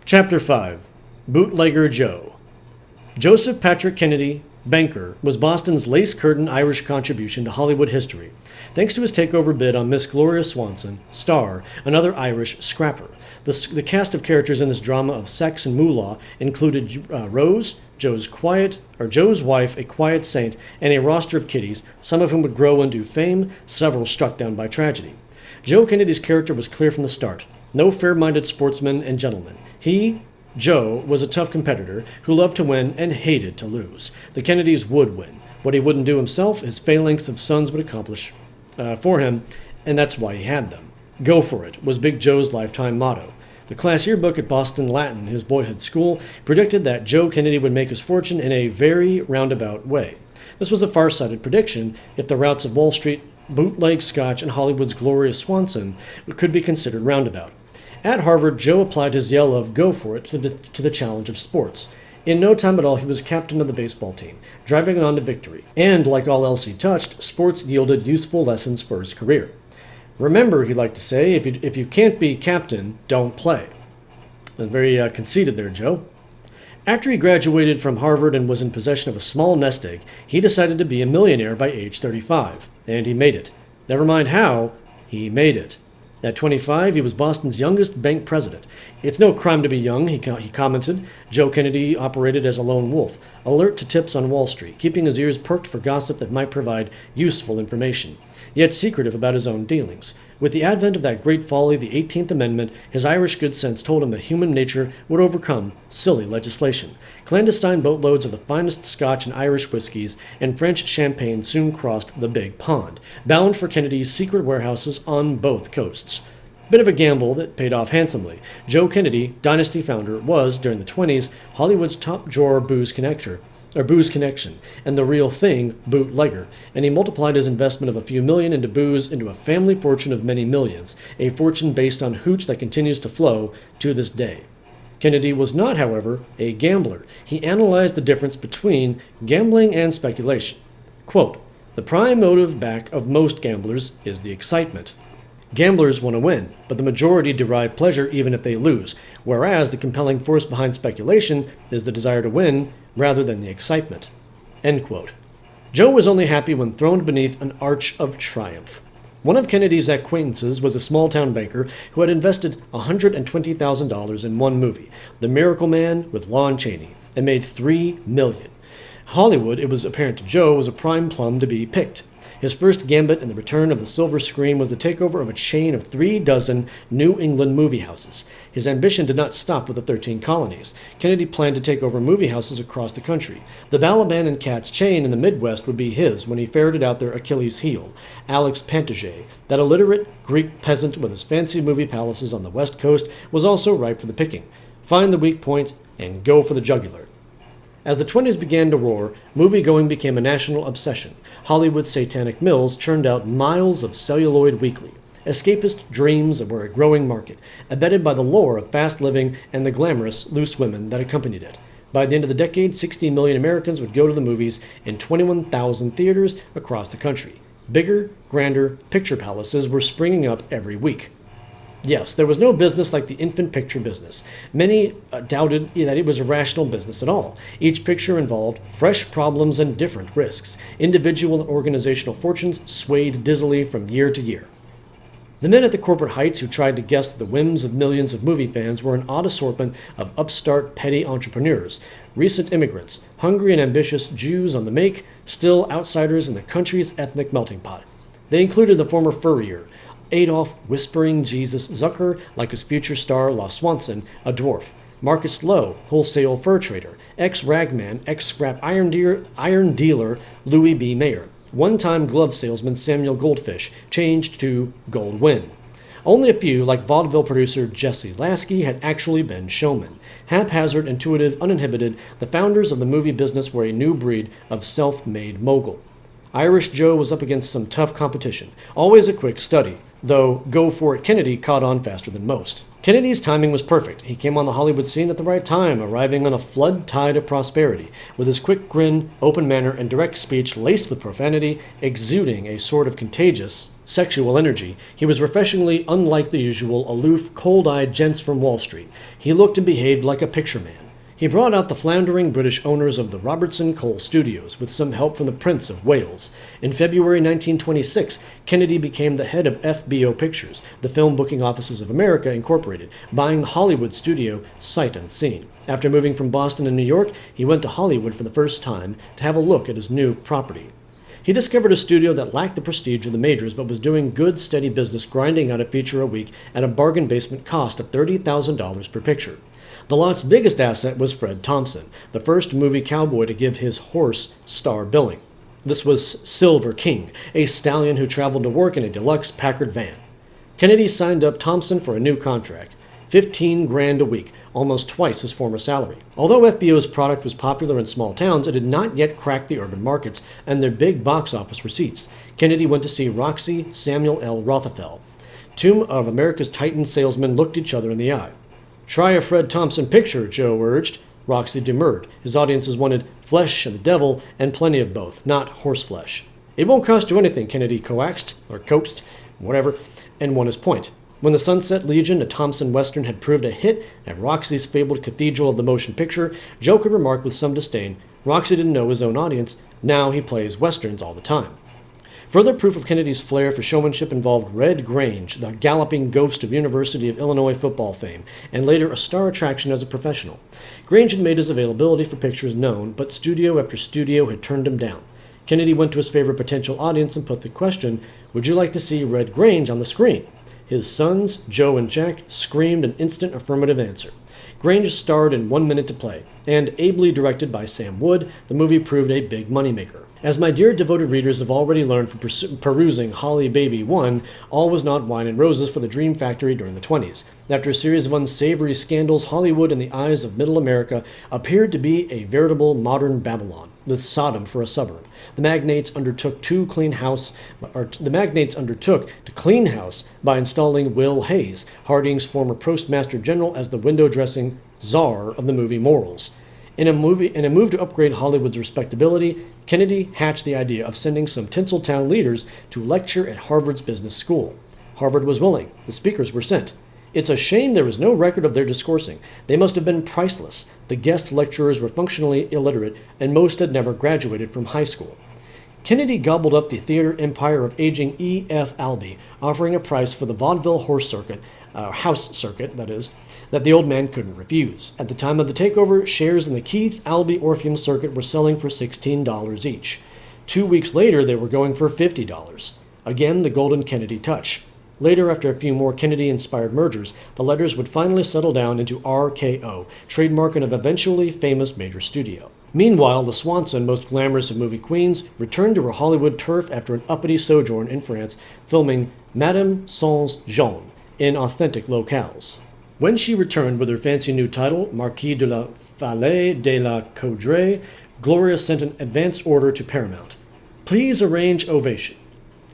Chapter 5. Bootlegger Joe. Joseph Patrick Kennedy, banker, was Boston's lace-curtain Irish contribution to Hollywood history, thanks to his takeover bid on Miss Gloria Swanson, star, another Irish scrapper. The cast of characters in this drama of sex and moolah included Rose, Joe's wife, a quiet saint, and a roster of kiddies, some of whom would grow into fame, several struck down by tragedy. Joe Kennedy's character was clear from the start. No fair-minded sportsman and gentleman. He, Joe, was a tough competitor who loved to win and hated to lose. The Kennedys would win. What he wouldn't do himself, his phalanx of sons would accomplish for him, and that's why he had them. Go for it was Big Joe's lifetime motto. The class yearbook at Boston Latin, his boyhood school, predicted that Joe Kennedy would make his fortune in a very roundabout way. This was a far-sighted prediction if the routes of Wall Street, bootleg Scotch, and Hollywood's Gloria Swanson could be considered roundabout. At Harvard, Joe applied his yell of "go for it" to the challenge of sports. In no time at all, he was captain of the baseball team, driving it on to victory. And, like all else he touched, sports yielded useful lessons for his career. Remember, he'd like to say, if you can't be captain, don't play. Very conceited there, Joe. After he graduated from Harvard and was in possession of a small nest egg, he decided to be a millionaire by age 35. And he made it. Never mind how, he made it. At 25, he was Boston's youngest bank president. It's no crime to be young, he commented. Joe Kennedy operated as a lone wolf, alert to tips on Wall Street, keeping his ears perked for gossip that might provide useful information, yet secretive about his own dealings. With the advent of that great folly, the 18th Amendment, his Irish good sense told him that human nature would overcome silly legislation. Clandestine boatloads of the finest Scotch and Irish whiskies and French champagne soon crossed the Big Pond, bound for Kennedy's secret warehouses on both coasts. Bit of a gamble that paid off handsomely. Joe Kennedy, dynasty founder, was, during the 20s, Hollywood's top drawer booze connection, and the real thing, bootlegger, and he multiplied his investment of a few million into booze into a family fortune of many millions, a fortune based on hooch that continues to flow to this day. Kennedy was not, however, a gambler. He analyzed the difference between gambling and speculation. Quote, "The prime motive back of most gamblers is the excitement. Gamblers want to win, but the majority derive pleasure even if they lose, whereas the compelling force behind speculation is the desire to win rather than the excitement." End quote. Joe was only happy when thrown beneath an arch of triumph. One of Kennedy's acquaintances was a small-town banker who had invested $120,000 in one movie, The Miracle Man with Lon Chaney, and made $3 million. Hollywood, it was apparent to Joe, was a prime plum to be picked. His first gambit in the return of the silver screen was the takeover of a chain of 36 New England movie houses. His ambition did not stop with the 13 colonies. Kennedy planned to take over movie houses across the country. The Balaban and Katz chain in the Midwest would be his when he ferreted out their Achilles heel, Alex Pantoget. That illiterate Greek peasant with his fancy movie palaces on the West Coast was also ripe for the picking. Find the weak point and go for the jugular. As the 20s began to roar, movie-going became a national obsession. Hollywood's satanic mills churned out miles of celluloid weekly. Escapist dreams were a growing market, abetted by the lure of fast living and the glamorous, loose women that accompanied it. By the end of the decade, 60 million Americans would go to the movies in 21,000 theaters across the country. Bigger, grander picture palaces were springing up every week. Yes, there was no business like the infant picture business. Many doubted that it was a rational business at all. Each picture involved fresh problems and different risks. Individual and organizational fortunes swayed dizzily from year to year. The men at the corporate heights who tried to guess the whims of millions of movie fans were an odd assortment of upstart petty entrepreneurs, recent immigrants, hungry and ambitious Jews on the make, still outsiders in the country's ethnic melting pot. They included the former furrier, Adolf Whispering Jesus Zucker, like his future star La Swanson, a dwarf. Marcus Lowe, wholesale fur trader. Ex-ragman, ex-scrap iron dealer Louis B. Mayer. One-time glove salesman Samuel Goldfish, changed to Goldwyn. Only a few, like vaudeville producer Jesse Lasky, had actually been showmen. Haphazard, intuitive, uninhibited, the founders of the movie business were a new breed of self-made mogul. Irish Joe was up against some tough competition. Always a quick study, though Go For It Kennedy caught on faster than most. Kennedy's timing was perfect. He came on the Hollywood scene at the right time, arriving on a flood tide of prosperity. With his quick grin, open manner, and direct speech laced with profanity, exuding a sort of contagious sexual energy, he was refreshingly unlike the usual aloof, cold-eyed gents from Wall Street. He looked and behaved like a picture man. He brought out the floundering British owners of the Robertson Cole Studios with some help from the Prince of Wales. In February 1926, Kennedy became the head of FBO Pictures, the Film Booking Offices of America Incorporated, buying the Hollywood studio sight unseen. After moving from Boston and New York, he went to Hollywood for the first time to have a look at his new property. He discovered a studio that lacked the prestige of the majors but was doing good, steady business, grinding out a feature a week at a bargain basement cost of $30,000 per picture. The lot's biggest asset was Fred Thompson, the first movie cowboy to give his horse star billing. This was Silver King, a stallion who traveled to work in a deluxe Packard van. Kennedy signed up Thompson for a new contract, $15,000 a week, almost twice his former salary. Although FBO's product was popular in small towns, it had not yet cracked the urban markets and their big box office receipts. Kennedy went to see Roxy Samuel L. Rothafel. Two of America's Titan salesmen looked each other in the eye. "Try a Fred Thompson picture," Joe urged. Roxy demurred. His audiences wanted flesh and the devil, and plenty of both, not horseflesh. "It won't cost you anything," Kennedy coaxed, whatever, and won his point. When the Sunset Legion, a Thompson Western, had proved a hit at Roxy's fabled Cathedral of the Motion Picture, Joe could remark with some disdain, "Roxy didn't know his own audience. Now he plays Westerns all the time." Further proof of Kennedy's flair for showmanship involved Red Grange, the galloping ghost of University of Illinois football fame, and later a star attraction as a professional. Grange had made his availability for pictures known, but studio after studio had turned him down. Kennedy went to his favorite potential audience and put the question, "Would you like to see Red Grange on the screen?" His sons, Joe and Jack, screamed an instant affirmative answer. Grange starred in 1 Minute to Play, and ably directed by Sam Wood, the movie proved a big moneymaker. As my dear devoted readers have already learned from perusing Holly Baby 1, all was not wine and roses for the Dream Factory during the 20s. After a series of unsavory scandals, Hollywood, in the eyes of middle America, appeared to be a veritable modern Babylon, with Sodom for a suburb. The magnates undertook to clean house by installing Will Hayes, Harding's former postmaster general, as the window dressing czar of the movie morals. In a move to upgrade Hollywood's respectability, Kennedy hatched the idea of sending some Tinseltown leaders to lecture at Harvard's business school. Harvard was willing. The speakers were sent. It's a shame there is no record of their discoursing. They must have been priceless. The guest lecturers were functionally illiterate, and most had never graduated from high school. Kennedy gobbled up the theater empire of aging E.F. Albee, offering a price for the vaudeville house circuit, that the old man couldn't refuse. At the time of the takeover, shares in the Keith Albee Orpheum circuit were selling for $16 each. 2 weeks later, they were going for $50. Again, the golden Kennedy touch. Later, after a few more Kennedy-inspired mergers, the letters would finally settle down into RKO, trademark of an eventually famous major studio. Meanwhile, the Swanson, most glamorous of movie queens, returned to her Hollywood turf after an uppity sojourn in France, filming Madame Sans Jean in authentic locales. When she returned with her fancy new title, Marquis de la Fallée de la Caudray, Gloria sent an advance order to Paramount. "Please arrange ovation."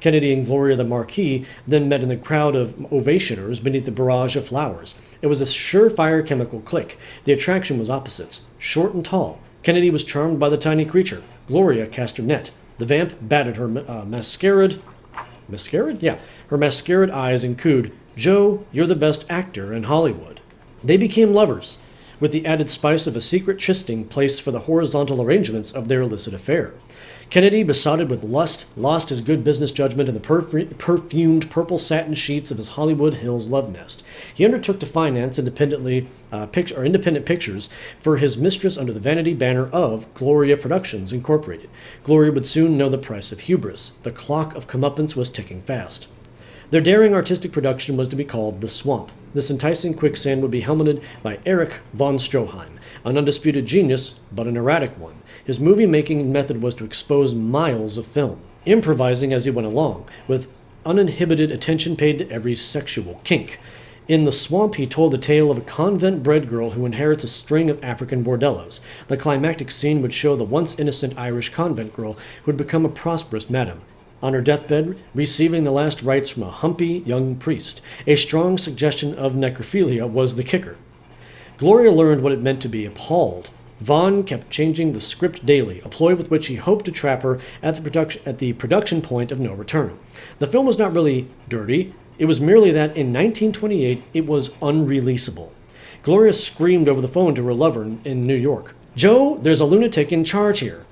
Kennedy and Gloria the Marquis then met in the crowd of ovationers beneath the barrage of flowers. It was a surefire chemical click. The attraction was opposites, short and tall. Kennedy was charmed by the tiny creature. Gloria cast her net. The vamp batted her mascarad eyes and cooed, "Joe, you're the best actor in Hollywood." They became lovers, with the added spice of a secret trysting place for the horizontal arrangements of their illicit affair. Kennedy, besotted with lust, lost his good business judgment in the perfumed purple satin sheets of his Hollywood Hills love nest. He undertook to finance independent pictures for his mistress under the vanity banner of Gloria Productions, Incorporated. Gloria would soon know the price of hubris. The clock of comeuppance was ticking fast. Their daring artistic production was to be called The Swamp. This enticing quicksand would be helmeted by Erich von Stroheim, an undisputed genius, but an erratic one. His movie-making method was to expose miles of film, improvising as he went along, with uninhibited attention paid to every sexual kink. In The Swamp, he told the tale of a convent-bred girl who inherits a string of African bordellos. The climactic scene would show the once innocent Irish convent girl who had become a prosperous madam, on her deathbed, receiving the last rites from a humpy young priest. A strong suggestion of necrophilia was the kicker. Gloria learned what it meant to be appalled. Vaughn kept changing the script daily, a ploy with which he hoped to trap her at the production point of no return. The film was not really dirty. It was merely that in 1928 it was unreleasable. Gloria screamed over the phone to her lover in New York, "Joe, there's a lunatic in charge here."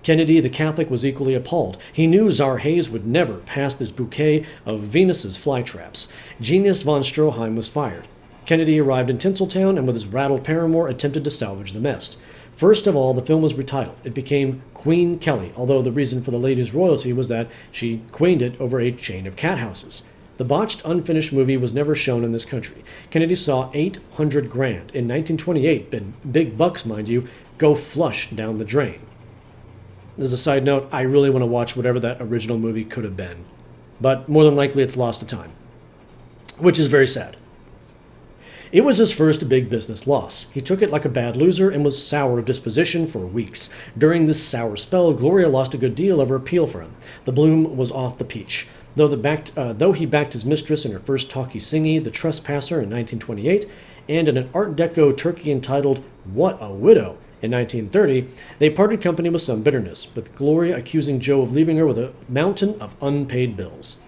Kennedy, the Catholic, was equally appalled. He knew Czar Hayes would never pass this bouquet of Venus's flytraps. Genius von Stroheim was fired. Kennedy arrived in Tinseltown and with his rattled paramour attempted to salvage the mess. First of all, the film was retitled. It became Queen Kelly, although the reason for the lady's royalty was that she queened it over a chain of cat houses. The botched, unfinished movie was never shown in this country. Kennedy saw $800,000 in 1928, big bucks, mind you, go flush down the drain. As a side note, I really want to watch whatever that original movie could have been. But more than likely it's lost to time, which is very sad. It was his first big business loss. He took it like a bad loser and was sour of disposition for weeks. During this sour spell, Gloria lost a good deal of her appeal for him. The bloom was off the peach. Though he backed his mistress in her first talkie-singy, The Trespasser, in 1928, and in an Art Deco turkey entitled What a Widow, in 1930, they parted company with some bitterness, with Gloria accusing Joe of leaving her with a mountain of unpaid bills.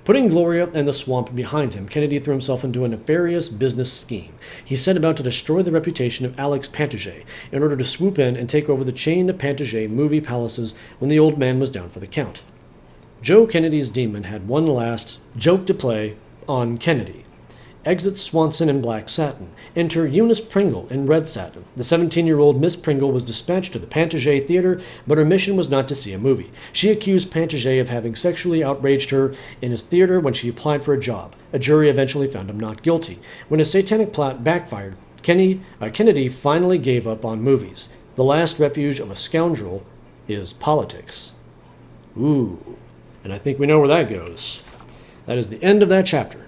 Putting Gloria and the Swamp behind him, Kennedy threw himself into a nefarious business scheme. He set about to destroy the reputation of Alex Pantoget in order to swoop in and take over the chain of Pantoget movie palaces when the old man was down for the count. Joe Kennedy's demon had one last joke to play on Kennedy. Exit Swanson in black satin. Enter Eunice Pringle in red satin. The 17-year-old Miss Pringle was dispatched to the Pantoget Theater, but her mission was not to see a movie. She accused Pantoget of having sexually outraged her in his theater when she applied for a job. A jury eventually found him not guilty. When his satanic plot backfired, Kennedy finally gave up on movies. The last refuge of a scoundrel is politics. Ooh, and I think we know where that goes. That is the end of that chapter.